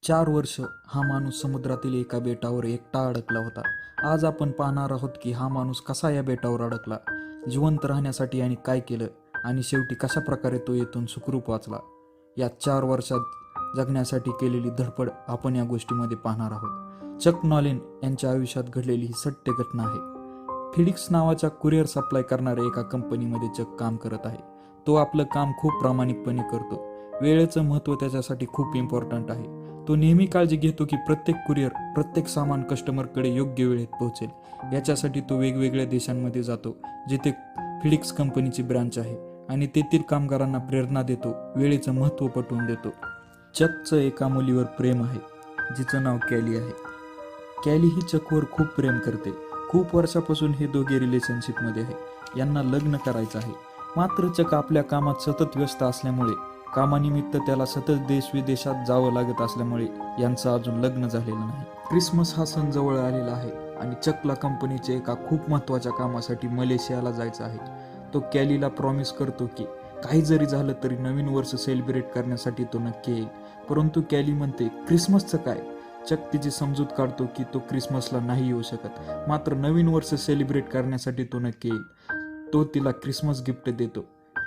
4 वर्ष हा माणूस समुद्रातील एका बेटावर एकटा अडकला होता. आज आपण पाहणार आहोत की हा माणूस कसा या बेटावर अडकला, जिवंत राहण्यासाठी आणि काय केलं, आणि शेवटी कशा प्रकारे तो येथून सुखरूप वाचला. या 4 वर्षात जगण्यासाठी केलेली धडपड आपण या गोष्टीमध्ये पाहणार आहोत. चक नॉलेन यांच्या आयुष्यात घडलेली ही सत्य घटना आहे. फिडिक्स नावाच्या कुरिअर सप्लाय करणाऱ्या एका कंपनीमध्ये चक काम करत आहे. तो आपलं काम खूप प्रामाणिकपणे करतो. वेळेचं महत्त्व त्याच्यासाठी खूप इम्पॉर्टंट आहे. तो नेहमी काळजी घेतो की प्रत्येक कुरिअर, प्रत्येक सामान कस्टमरकडे योग्य वेळेत पोहोचेल. याच्यासाठी तो वेगवेगळ्या देशांमध्ये जातो जिथे फिडिक्स कंपनीची ब्रांच आहे आणि तेथील कामगारांना प्रेरणा देतो, वेळेचं महत्त्व पटवून देतो. चकचं एका मुलीवर प्रेम आहे जिचं नाव कॅली आहे. कॅली ही चकवर खूप प्रेम करते. खूप वर्षापासून हे दोघे रिलेशनशिपमध्ये आहे. यांना लग्न करायचं आहे. मात्र चक आपल्या कामात सतत व्यस्त असल्यामुळे, कामानिमित्त त्याला सतत देशविदेशात जावं लागत असल्यामुळे यांचं अजून लग्न झालेलं नाही. क्रिसमस हा सण जवळ आलेला आहे आणि चकला कंपनीच्या एका खूप महत्त्वाच्या कामासाठी मलेशियाला जायचं आहे. तो कॅलीला प्रॉमिस करतो की काही जरी झालं तरी नवीन वर्ष सेलिब्रेट करण्यासाठी तो नक्की येईल. परंतु कॅली म्हणते, क्रिसमसचं काय? चक तिची समजूत काढतो की तो क्रिसमसला नाही येऊ शकत, मात्र नवीन वर्ष सेलिब्रेट करण्यासाठी तो नक्की येईल. तो तिला क्रिसमस गिफ्ट देतो.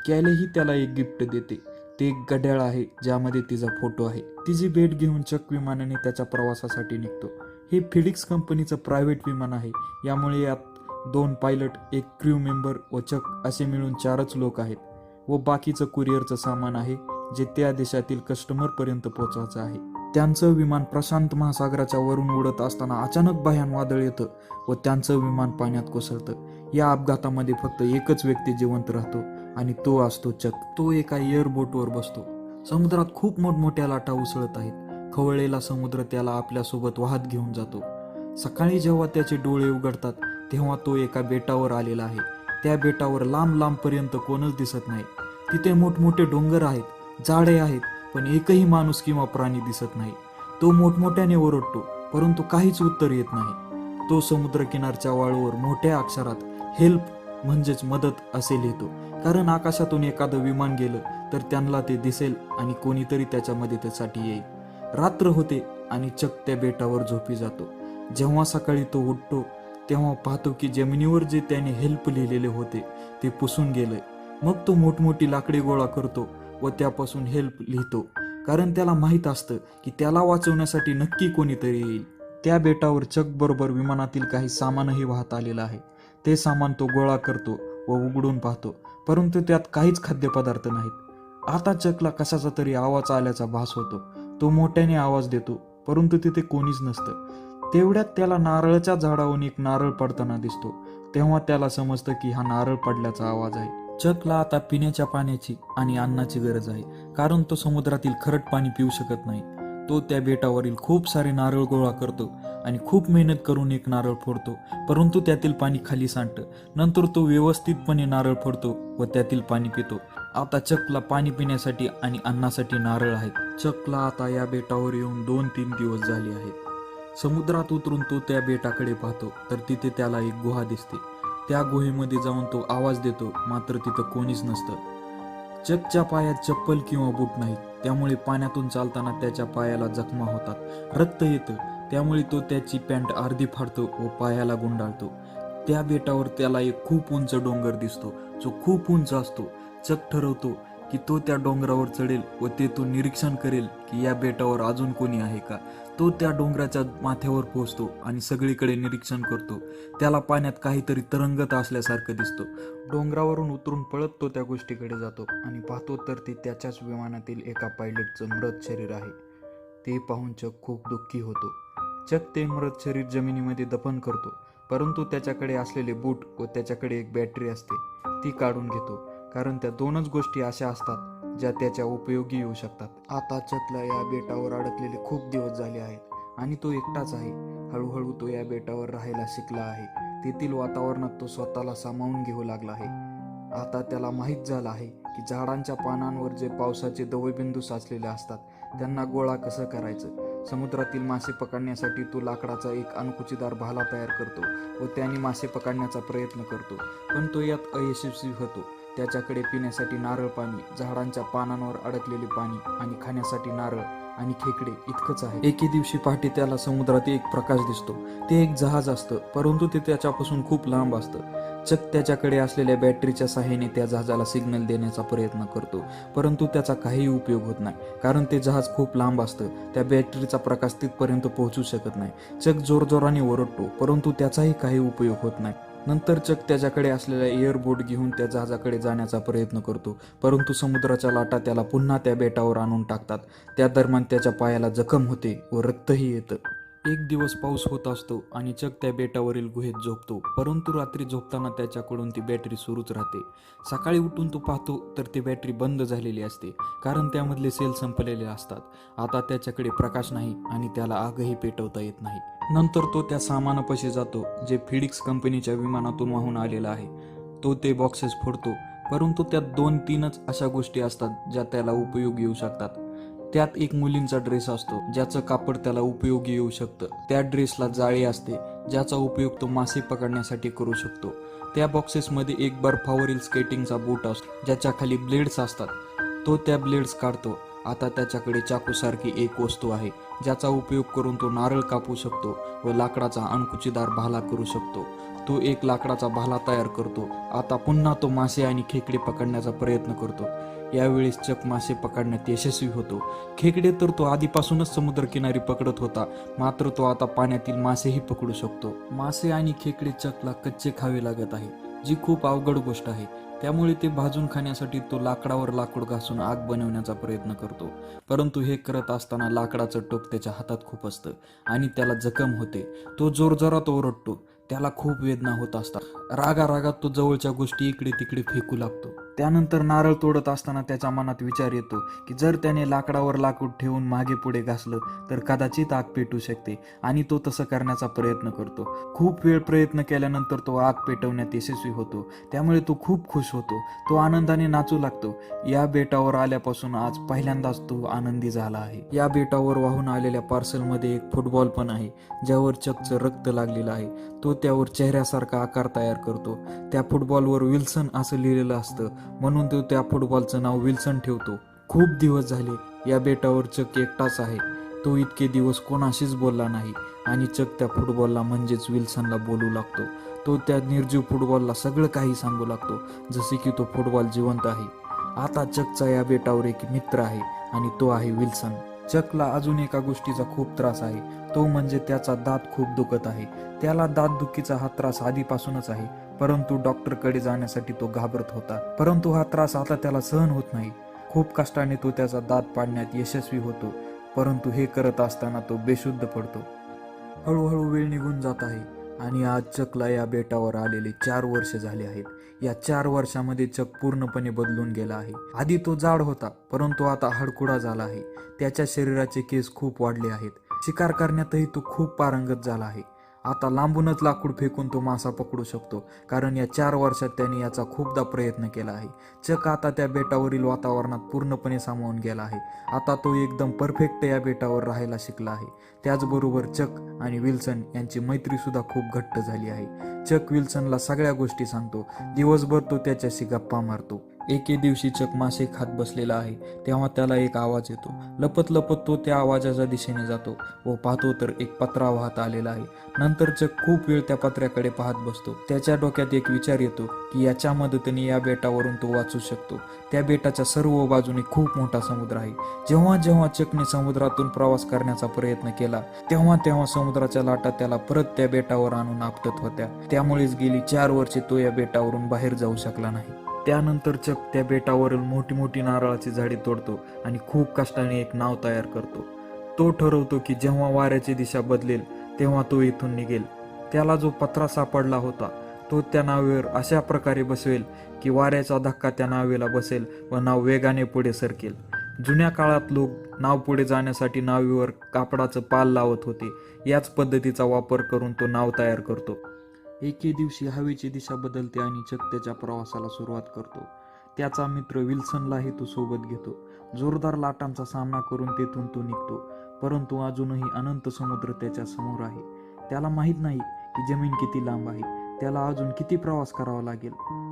कॅलीही त्याला एक गिफ्ट देते. ते एक घड्याळ आहे ज्यामध्ये तिचा फोटो आहे. तिची भेट घेऊन चक विमानाने त्याच्या प्रवासासाठी निघतो. हे फिडिक्स कंपनीचं प्रायव्हेट विमान आहे. यामुळे यात 2 पायलट, एक क्रू मेंबर व चक असे मिळून 4च लोक आहेत व बाकीचं कुरिअरचं सामान आहे जे त्या देशातील कस्टमरपर्यंत पोहोचायचं आहे. त्यांचं विमान प्रशांत महासागराच्या वरून उडत असताना अचानक भयान वादळ येतं व त्यांचं विमान पाण्यात कोसळतं. या अपघातामध्ये फक्त एकच व्यक्ती जिवंत राहतो आणि तो असतो चक. तो एका एअरबोटवर बसतो. समुद्रात खूप मोठमोठ्या लाटा उसळत आहेत. खवळलेला समुद्र त्याला आपल्यासोबत वाहत घेऊन जातो. सकाळी जेव्हा त्याचे डोळे उघडतात तेव्हा तो एका बेटावर आलेला आहे. त्या बेटावर लांब लांबपर्यंत कोणच दिसत नाही. तिथे मोठमोठे डोंगर आहेत, झाडे आहेत, पण एकही माणूस किंवा प्राणी दिसत नाही. तो मोठमोठ्याने ओरडतो, परंतु काहीच उत्तर येत नाही. तो समुद्रकिनारच्या वाळूवर मोठ्या अक्षरात हेल्प म्हणजेच मदत असे लिहितो, कारण आकाशातून एखादं विमान गेलं तर त्यांना ते दिसेल आणि कोणीतरी त्याच्या मदतीसाठी येईल. रात्र होते आणि चक त्या बेटावर झोपी जातो. जेव्हा सकाळी तो उठतो तेव्हा पाहतो की जमिनीवर जे त्याने हेल्प लिहिलेले होते ते पुसून गेले. मग तो मोठमोठी लाकडी गोळा करतो व त्यापासून हेल्प लिहितो, कारण त्याला माहीत असतं की त्याला वाचवण्यासाठी नक्की कोणीतरी येईल. त्या बेटावर चक बरोबर विमानातील काही सामानही वाहत आलेलं आहे. ते सामान तो गोळा करतो व उघडून पाहतो, परंतु त्यात काहीच खाद्यपदार्थ नाहीत. आता चकला कशाचा तरी आवाज आल्याचा भास होतो. तो मोठ्याने आवाज देतो, परंतु तिथे कोणीच नसतं. तेवढ्यात त्याला नारळाच्या झाडावरून एक नारळ पडताना दिसतो. तेव्हा त्याला समजतं की हा नारळ पडल्याचा आवाज आहे. चकला आता पिण्याच्या पाण्याची आणि अन्नाची गरज आहे, कारण तो समुद्रातील खारट पाणी पिऊ शकत नाही. तो त्या बेटावरील खूप सारे नारळ गोळा करतो आणि खूप मेहनत करून एक नारळ फोडतो, परंतु त्यातील पाणी खाली सांडतं. नंतर तो व्यवस्थितपणे नारळ फोडतो व त्यातील पाणी पितो. आता चकला पाणी पिण्यासाठी आणि अन्नासाठी नारळ आहेत. चकला आता या बेटावर येऊन 2-3 दिवस झाले आहेत. समुद्रात उतरून तो त्या बेटाकडे पाहतो तर तिथे त्याला एक गुहा दिसते. त्या गुहेमध्ये जाऊन तो आवाज देतो, मात्र तिथं कोणीच नसतं. चकच्या पायात चप्पल किंवा बूट नाहीत, त्यामुळे पाण्यातून चालताना त्याच्या पायाला जखमा होतात. रक्त येतं, त्यामुळे तो त्याची पॅन्ट अर्धी फाडतो व पायाला गुंडाळतो. त्या बेटावर त्याला एक खूप उंच डोंगर दिसतो जो खूप उंच असतो. चक ठरवतो की तो त्या डोंगरावर चढेल व ते तो निरीक्षण करेल की या बेटावर अजून कोणी आहे का. तो त्या डोंगराच्या माथ्यावर पोहोचतो आणि सगळीकडे निरीक्षण करतो. त्याला पाण्यात काहीतरी तरंगत असल्यासारखं दिसतो. डोंगरावरून उतरून पळत तो त्या गोष्टीकडे जातो आणि पाहतो तर ते त्याच्याच विमानातील एका पायलटचं मृत शरीर आहे. ते पाहून चक खूप दुःखी होतो. चक ते मृत शरीर जमिनीमध्ये दफन करतो, परंतु त्याच्याकडे असलेले बूट व त्याच्याकडे एक बॅटरी असते ती काढून घेतो, कारण त्या 2च गोष्टी अशा असतात ज्या त्याच्या उपयोगी येऊ शकतात. आता चकला या बेटावर अडकलेले खूप दिवस झाले आहेत आणि तो एकटाच आहे. हळूहळू तो या बेटावर राहायला शिकला आहे. तेथील वातावरणात तो स्वतःला सामावून घेऊ लागला आहे. आता त्याला माहीत झालं आहे की झाडांच्या पानांवर जे पावसाचे दवबिंदू साचलेले असतात त्यांना गोळा कसं करायचं. समुद्रातील मासे पकडण्यासाठी तो लाकडाचा एक अणकुचीदार भाला तयार करतो व त्याने मासे पकडण्याचा प्रयत्न करतो, पण तो यात अयशस्वी होतो. त्याच्याकडे पिण्यासाठी नारळ पाणी, झाडांच्या पानांवर अडकलेले पाणी आणि खाण्यासाठी नारळ आणि खेकडे इतकंच आहे. एके दिवशी पहाटे त्याला समुद्रात एक प्रकाश दिसतो. ते एक जहाज असतं, परंतु ते त्याच्यापासून खूप लांब असतं. चक त्याच्याकडे असलेल्या बॅटरीच्या सहाय्याने त्या जहाजाला सिग्नल देण्याचा प्रयत्न करतो, परंतु त्याचा काहीही उपयोग होत नाही, कारण ते जहाज खूप लांब असतं. त्या बॅटरीचा प्रकाश तिथपर्यंत पोहोचू शकत नाही. चक जोरजोराने ओरडतो, परंतु त्याचाही काही उपयोग होत नाही. नंतर चक त्याच्याकडे असलेला एअरबोट घेऊन त्या जहाजाकडे जाण्याचा प्रयत्न करतो, परंतु समुद्राच्या लाटा त्याला पुन्हा त्या बेटावर आणून टाकतात. त्या दरम्यान त्याच्या पायाला जखम होते व रक्तही येतं. एक दिवस पाऊस होत असतो आणि चक त्या बेटावरील गुहेत झोपतो, परंतु रात्री झोपताना त्याच्याकडून ती बॅटरी सुरूच राहते. सकाळी उठून तो पाहतो तर ती बॅटरी बंद झालेली असते, कारण त्यामधले सेल संपलेले असतात. आता त्याच्याकडे प्रकाश नाही आणि त्याला आगही पेटवता येत नाही. नंतर तो त्या सामानापाशी जातो जे फिडिक्स कंपनीच्या विमानातून वाहून आलेलं आहे. तो ते बॉक्सेस फोडतो, परंतु त्यात 2-3च अशा गोष्टी असतात ज्या त्याला उपयोगी येऊ शकतात. त्यात एक मुलींचा ड्रेस असतो ज्याचं कापड त्याला उपयोगी येऊ शकतं. त्या ड्रेसला जाळी असते ज्याचा उपयोग तो मासे पकडण्यासाठी करू शकतो. त्या बॉक्सेसमध्ये एक बर्फावरील स्केटिंगचा बूट असतो ज्याच्या खाली ब्लेड्स असतात. तो त्या ब्लेड्स काढतो. आता त्याच्याकडे चाकूसारखी एक वस्तू आहे ज्याचा उपयोग करून तो नारळ कापू शकतो व लाकडाचा अणकुचीदार भाला करू शकतो. तो एक लाकडाचा भाला तयार करतो. आता पुन्हा तो मासे आणि खेकडे पकडण्याचा प्रयत्न करतो. यावेळेस चक मासे पकडण्यात यशस्वी होतो. खेकडे तर तो आधीपासूनच समुद्रकिनारी पकडत होता, मात्र तो आता पाण्यातील मासेही पकडू शकतो. मासे आणि खेकडे चकला कच्चे खावे लागत आहे, जी खूप अवघड गोष्ट आहे. त्यामुळे ते भाजून खाण्यासाठी तो लाकडावर लाकूड घासून आग बनवण्याचा प्रयत्न करतो, परंतु हे करत असताना लाकडाचं टोक त्याच्या हातात खूप असतं आणि त्याला जखम होते. तो जोरजोरात ओरडतो. त्याला खूप वेदना होत असतात. रागारागात तो जवळच्या गोष्टी इकडे तिकडे फेकू लागतो. त्यानंतर नारळ तोडत असताना त्याच्या मनात विचार येतो की जर त्याने लाकडावर लाकूड ठेवून मागे पुढे घासलं तर कदाचित आग पेटू शकते, आणि तो तसं करण्याचा प्रयत्न करतो. खूप वेळ प्रयत्न केल्यानंतर तो आग पेटवण्यात यशस्वी होतो. त्यामुळे तो खूप खुश होतो. तो आनंदाने नाचू लागतो. या बेटावर आल्यापासून आज पहिल्यांदाच तो आनंदी झाला आहे. या बेटावर वाहून आलेल्या पार्सलमध्ये एक फुटबॉल पण आहे ज्यावर चकचं रक्त लागलेलं आहे. तो त्यावर चेहऱ्यासारखा आकार तयार करतो. त्या फुटबॉलवर विल्सन असं लिहिलेलं असतं, म्हणून तो त्या फुटबॉलचं नाव विल्सन ठेवतो. खूप दिवस झाले या बेटावर चक एकटाच आहे. तो इतके दिवस कोणाशीच बोलला नाही आणि चक त्या फुटबॉलला म्हणजेच विल्सनला बोलू लागतो. तो त्या निर्जीव फुटबॉलला सगळं काही सांगू लागतो, जसे की तो फुटबॉल जिवंत आहे. आता चकचा या बेटावर एक मित्र आहे आणि तो आहे विल्सन. चकला अजून एका गोष्टीचा खूप त्रास आहे, तो म्हणजे त्याचा दात खूप दुखत आहे. त्याला दातदुखीचा हा त्रास आधीपासूनच आहे, परंतु डॉक्टरकडे जाण्यासाठी तो घाबरत होता. परंतु हा त्रास आता त्याला सहन होत नाही. खूप कष्टाने तो त्याचा दात पाडण्यात यशस्वी होतो, परंतु हे करत असताना तो बेशुद्ध पडतो. हळूहळू वेळ निघून जात आहे आणि आज चकला या बेटावर आलेले 4 वर्ष झाले आहेत. या 4 वर्षामध्ये चक पूर्णपणे बदलून गेला आहे. आधी तो जाड होता, परंतु आता हडकुडा झाला आहे. त्याच्या शरीराचे केस खूप वाढले आहेत. शिकार करण्यातही तो खूप पारंगत झाला आहे. आता लांबूनच लाकूड फेकून तो मासा पकडू शकतो, कारण या 4 वर्षात त्याने याचा खूपदा प्रयत्न केला आहे. चक आता त्या बेटावरील वातावरणात पूर्णपणे सामावून गेला आहे. आता तो एकदम परफेक्ट या बेटावर राहायला शिकला आहे. त्याचबरोबर चक आणि विल्सन यांची मैत्री सुद्धा खूप घट्ट झाली आहे. चक विल्सनला सगळ्या गोष्टी सांगतो. दिवसभर तो त्याच्याशी गप्पा मारतो. एके दिवशी चक मासे खात बसलेला आहे, तेव्हा त्याला एक आवाज येतो. लपत लपत तो त्या आवाजाच्या दिशेने जातो व पाहतो तर एक पत्रा वाहत आलेला आहे. नंतर चक खूप वेळ त्या पत्र्याकडे पाहत बसतो. त्याच्या डोक्यात एक विचार येतो की याच्या मदतीने या बेटावरून तो वाचू शकतो. त्या बेटाच्या सर्व बाजूने खूप मोठा समुद्र आहे. जेव्हा जेव्हा चकने समुद्रातून प्रवास करण्याचा प्रयत्न केला तेव्हा तेव्हा समुद्राच्या लाटा त्याला परत त्या बेटावर आणून आपटत होत्या. त्यामुळेच गेली 4 वर्षे तो या बेटावरून बाहेर जाऊ शकला नाही. त्यानंतर चक त्या बेटावरील मोठी मोठी नारळाची झाडे तोडतो आणि खूप कष्टाने एक नाव तयार करतो. तो ठरवतो की जेव्हा वाऱ्याची दिशा बदलेल तेव्हा तो इथून निघेल. त्याला जो पत्रा सापडला होता तो त्या नावेवर अशा प्रकारे बसवेल की वाऱ्याचा धक्का त्या नावेला बसेल व नाव वेगाने पुढे सरकेल. जुन्या काळात लोक नाव पुढे जाण्यासाठी नावेवर कापडाचं पाल लावत होते. याच पद्धतीचा वापर करून तो नाव तयार करतो. एके दिवशी हवेची दिशा बदलते आणि चक त्याच्या प्रवासाला सुरुवात करतो. त्याचा मित्र विल्सनलाही तो सोबत घेतो. जोरदार लाटांचा सामना करून तेथून तो निघतो, परंतु अजूनही अनंत समुद्र त्याच्या समोर आहे. त्याला माहीत नाही की जमीन किती लांब आहे. त्याला अजून किती प्रवास करावा लागेल.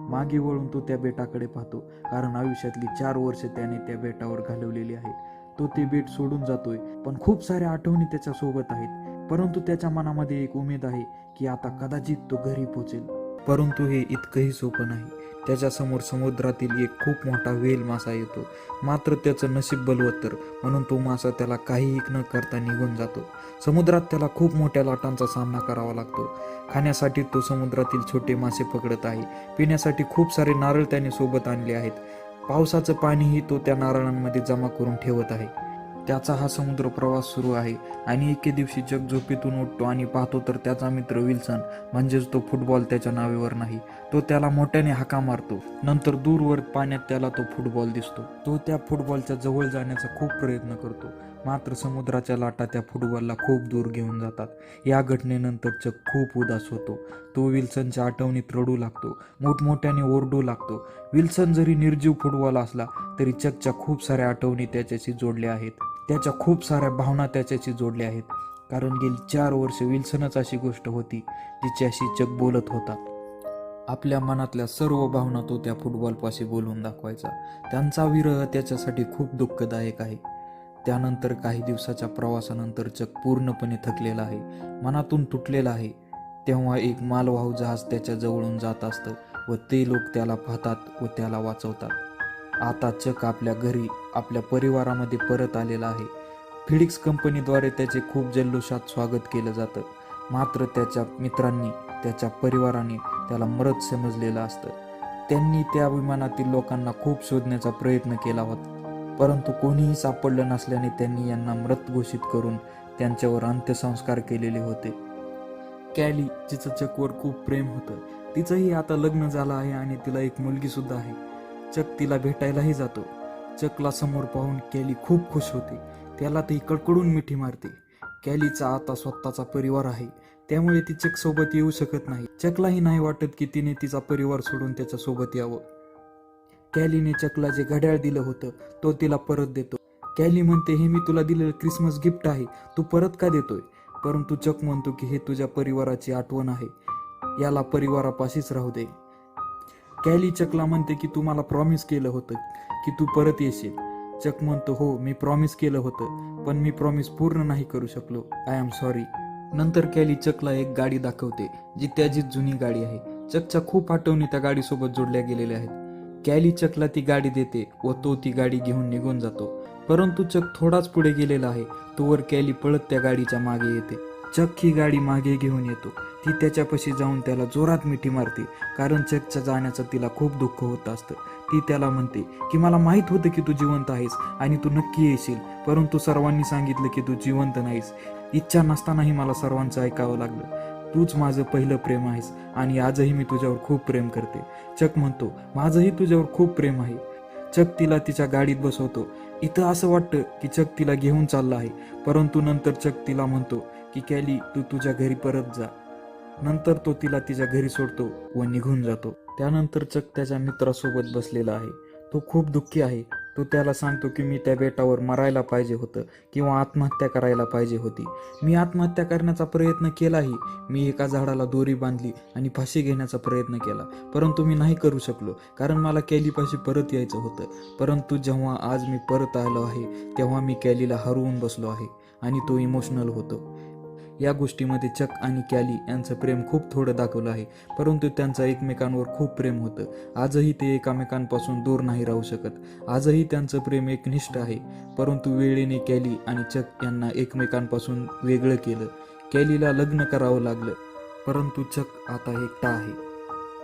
मागे वळून तो त्या बेटाकडे पाहतो, कारण आयुष्यातली 4 वर्ष त्याने त्या बेटावर घालवलेली आहेत. तो ते बेट सोडून जातोय, पण खूप साऱ्या आठवणी त्याच्या सोबत आहेत. परंतु त्याच्या मनामध्ये एक उमेद आहे की आता कदाचित तो घरी पोहोचेल. परंतु हे इतकंही सोपं नाही. त्याच्यासमोर समुद्रातील एक खूप मोठा व्हेल मासा येतो. मात्र त्याचं नशीब बलवत्तर म्हणून तो मासा त्याला काहीही न करता निघून जातो. समुद्रात त्याला खूप मोठ्या लाटांचा सामना करावा लागतो. खाण्यासाठी तो समुद्रातील छोटे मासे पकडत आहे. पिण्यासाठी खूप सारे नारळ त्याने सोबत आणले आहेत. पावसाचं पाणीही तो त्या नारळांमध्ये जमा करून ठेवत आहे. त्याचा हा समुद्र प्रवास सुरू आहे आणि एके दिवशी जग झोपेतून उठतो आणि पाहतो तर त्याचा मित्र विल्सन, म्हणजेच तो फुटबॉल त्याच्या नावेवर नाही. तो त्याला मोठ्याने हाका मारतो. नंतर दूरवर पाण्यात त्याला तो फुटबॉल दिसतो. तो त्या फुटबॉलच्या जवळ जाण्याचा खूप प्रयत्न करतो. मात्र समुद्राच्या लाटा त्या फुटबॉलला खूप दूर घेऊन जातात. या घटनेनंतर जग खूप उदास होतो. तो विल्सनच्या आठवणीत रडू लागतो, मोठमोठ्याने ओरडू लागतो. विल्सन जरी निर्जीव फुटबॉल असला तरी जगच्या खूप साऱ्या आठवणी त्याच्याशी जोडल्या आहेत. त्याच्या खूप साऱ्या भावना त्याच्याशी जोडल्या आहेत. कारण गेली 4 वर्ष विल्सनच अशी गोष्ट होती जिच्याशी जग बोलत होता. आपल्या मनातल्या सर्व भावना तो त्या फुटबॉलपाशी बोलून दाखवायचा. त्यांचा विरह त्याच्यासाठी खूप दुःखदायक आहे. त्यानंतर काही दिवसाच्या प्रवासानंतर जग पूर्णपणे थकलेलं आहे, मनातून तुटलेलं आहे. तेव्हा एक मालवाहू जहाज त्याच्या जवळून जात असतं व ते लोक त्याला पाहतात व त्याला वाचवतात. आता चक आपल्या घरी, आपल्या परिवारामध्ये परत आलेला आहे. फिडिक्स कंपनीद्वारे त्याचे खूप जल्लोषात स्वागत केलं जातं. मात्र त्याच्या मित्रांनी, त्याच्या परिवाराने त्याला मृत समजलेलं असतं. त्यांनी त्या विमानातील लोकांना खूप शोधण्याचा प्रयत्न केला होता, परंतु कोणीही सापडलं नसल्याने त्यांनी यांना मृत घोषित करून त्यांच्यावर अंत्यसंस्कार केलेले होते. कॅली, जिचं चकवर खूप प्रेम होतं, तिचंही आता लग्न झालं आहे आणि तिला एक मुलगी सुद्धा आहे. चक तिला भेटायलाही जातो. चकला समोर पाहून कॅली खूप खुश होते. त्याला ती कडकडून मिठी मारते. कॅलीचा आता स्वतःचा परिवार आहे, त्यामुळे ती चक सोबत येऊ शकत नाही. चकलाही नाही वाटत की तिने तिचा परिवार सोडून त्याच्या सोबत यावं. कॅलीने चकला जे घड्याळ दिलं होतं तो तिला परत देतो. कॅली म्हणते, हे मी तुला दिलेलं क्रिसमस गिफ्ट आहे, तू परत का देतोय? परंतु चक म्हणतो की हे तुझ्या परिवाराची आठवण आहे, याला परिवारापाशीच राहू दे. कॅली चकला म्हणते की तू मला प्रॉमिस केलं होतं की तू परत येशील. चक म्हणतो, हो मी प्रॉमिस केलं होतं, पण मी प्रॉमिस पूर्ण नाही करू शकलो, आय एम सॉरी. नंतर कॅली चकला एक गाडी दाखवते जी त्याचीच जुनी गाडी आहे. चकच्या खूप आठवणी त्या गाडीसोबत जोडल्या गेलेल्या आहेत. कॅली चकला ती गाडी देते व तो ती गाडी घेऊन निघून जातो. परंतु चक थोडाच पुढे गेलेला आहे तोवर कॅली पळत त्या गाडीच्या मागे येते. चक ही गाडी मागे घेऊन येतो. ती त्याच्यापाशी जाऊन त्याला जोरात मिठी मारते, कारण चकच्या जाण्याचं तिला खूप दुःख होत असतं. ती त्याला म्हणते की मला माहीत होतं की तू जिवंत आहेस आणि तू नक्की येशील, परंतु सर्वांनी सांगितलं की तू जिवंत नाहीस. इच्छा नसतानाही मला सर्वांचं ऐकावं लागलं. तूच माझं पहिलं प्रेम आहेस आणि आजही मी तुझ्यावर खूप प्रेम करते. चक म्हणतो, माझंही तुझ्यावर खूप प्रेम आहे. चक तिला तिच्या गाडीत बसवतो. इथं असं वाटतं की चक तिला घेऊन चालला आहे, परंतु नंतर चक तिला म्हणतो की कॅली, तू तुझ्या घरी परत जा. नंतर तो तिला तिच्या घरी सोडतो व निघून जातो. त्यानंतर चक त्याच्या मित्रासोबत बसलेला आहे. तो खूप दुःखी आहे. तो त्याला सांगतो की मी त्या बेटावर मरायला पाहिजे होतं किंवा आत्महत्या करायला पाहिजे होती. मी आत्महत्या करण्याचा प्रयत्न केलाही. मी एका झाडाला दोरी बांधली आणि फाशी घेण्याचा प्रयत्न केला, परंतु मी नाही करू शकलो कारण मला कॅलीपाशी परत यायचं होतं. परंतु जेव्हा आज मी परत आलो आहे तेव्हा मी कॅलीला हरवून बसलो आहे आणि तो इमोशनल होतो. या गोष्टीमध्ये चक आणि कॅली यांचं प्रेम खूप थोडं दाखवलं आहे, परंतु त्यांचं एकमेकांवर खूप प्रेम होतं. आजही ते एकमेकांपासून दूर नाही राहू शकत. आजही त्यांचं प्रेम एकनिष्ठ आहे. परंतु वेळेने कॅली आणि चक यांना एकमेकांपासून वेगळं केलं. कॅलीला लग्न करावं लागलं, परंतु चक आता एकटा आहे.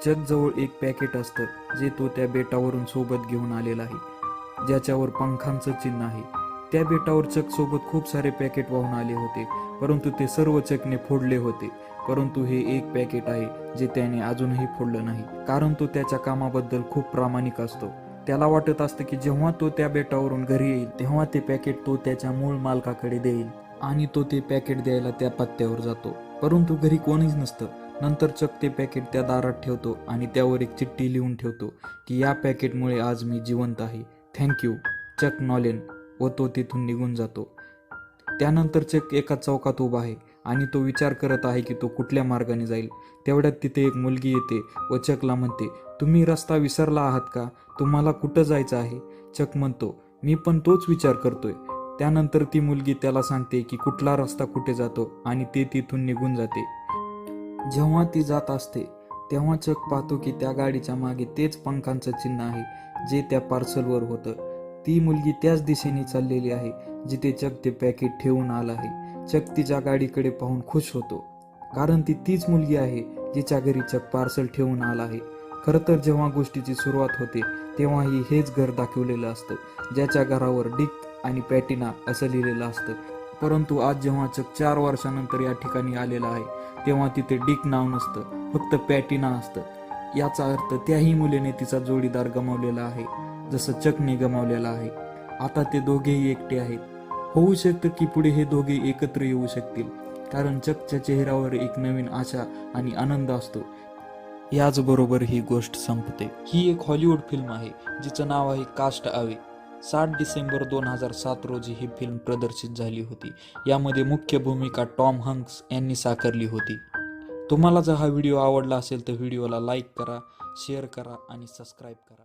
चक जवळ एक पॅकेट असतं जे तो त्या बेटावरून सोबत घेऊन आलेला आहे, ज्याच्यावर पंखांचं चिन्ह आहे. त्या बेटावर चक सोबत खूप सारे पॅकेट वाहून आले होते, परंतु ते सर्व चकने फोडले होते. परंतु हे एक पॅकेट आहे जे त्याने अजूनही फोडलं नाही, कारण तो त्याच्या कामाबद्दल खूप प्रामाणिक असतो. त्याला वाटत असतं की जेव्हा तो त्या बेटावरून घरी येईल तेव्हा ते पॅकेट तो त्याच्या मूळ मालकाकडे देईल आणि तो ते पॅकेट द्यायला त्या पत्त्यावर जातो. परंतु घरी कोणीच नसतं. नंतर चक ते पॅकेट त्या दारात ठेवतो आणि त्यावर एक चिठ्ठी लिहून ठेवतो की या पॅकेटमुळे आज मी जिवंत आहे, थँक्यू चक नॉलेन, व तो तिथून निघून जातो. त्यानंतर चक एका चौकात उभा आहे आणि तो विचार करत आहे की तो कुठल्या मार्गाने जाईल. तेवढ्यात तिथे एक मुलगी येते व चकला म्हणते, तुम्ही रस्ता विसरला आहात का? तुम्हाला कुठं जायचं आहे? चक म्हणतो, मी पण तोच विचार करतोय. त्यानंतर ती मुलगी त्याला सांगते की कुठला रस्ता कुठे जातो आणि ते तिथून निघून जाते. जेव्हा ती जात असते तेव्हा चक पाहतो की त्या गाडीच्या मागे तेच पंखांचं चिन्ह आहे जे त्या पार्सलवर होतं. ती मुलगी त्याच दिशेने चाललेली आहे जिथे चक ते पॅकेट ठेवून आलं आहे. चक तिच्या गाडीकडे पाहून खुश होतो, कारण ती तीच मुलगी आहे जिच्या घरी चक पार्सल ठेवून आला आहे. खरं तर जेव्हा गोष्टीची सुरुवात होते तेव्हाही हेच घर दाखवलेलं असतं, ज्याच्या घरावर डिक आणि पॅटिना असं लिहिलेलं असतं. परंतु आज जेव्हा चक 4 वर्षानंतर या ठिकाणी आलेला आहे तेव्हा तिथे डिक नाव नसतं, फक्त पॅटिना असतं. याचा अर्थ त्याही मुलीने तिचा जोडीदार गमावलेला आहे, जसं चकने गमावलेला आहे. आता ते दोघेही एकटे आहेत. होऊ शकतं की पुढे हे दोघे एकत्र येऊ शकतील, कारण चकच्या चेहऱ्यावर एक नवीन आशा आणि आनंद असतो. याचबरोबर ही गोष्ट संपते. ही एक हॉलिवूड फिल्म आहे जिचं नाव आहे कास्ट अवे. 7 डिसेंबर 2007 रोजी ही फिल्म प्रदर्शित झाली होती. यामध्ये मुख्य भूमिका टॉम हँक्स यांनी साकारली होती. तुम्हाला जर हा व्हिडिओ आवडला असेल तर व्हिडिओला लाईक करा, शेअर करा आणि सबस्क्राईब करा.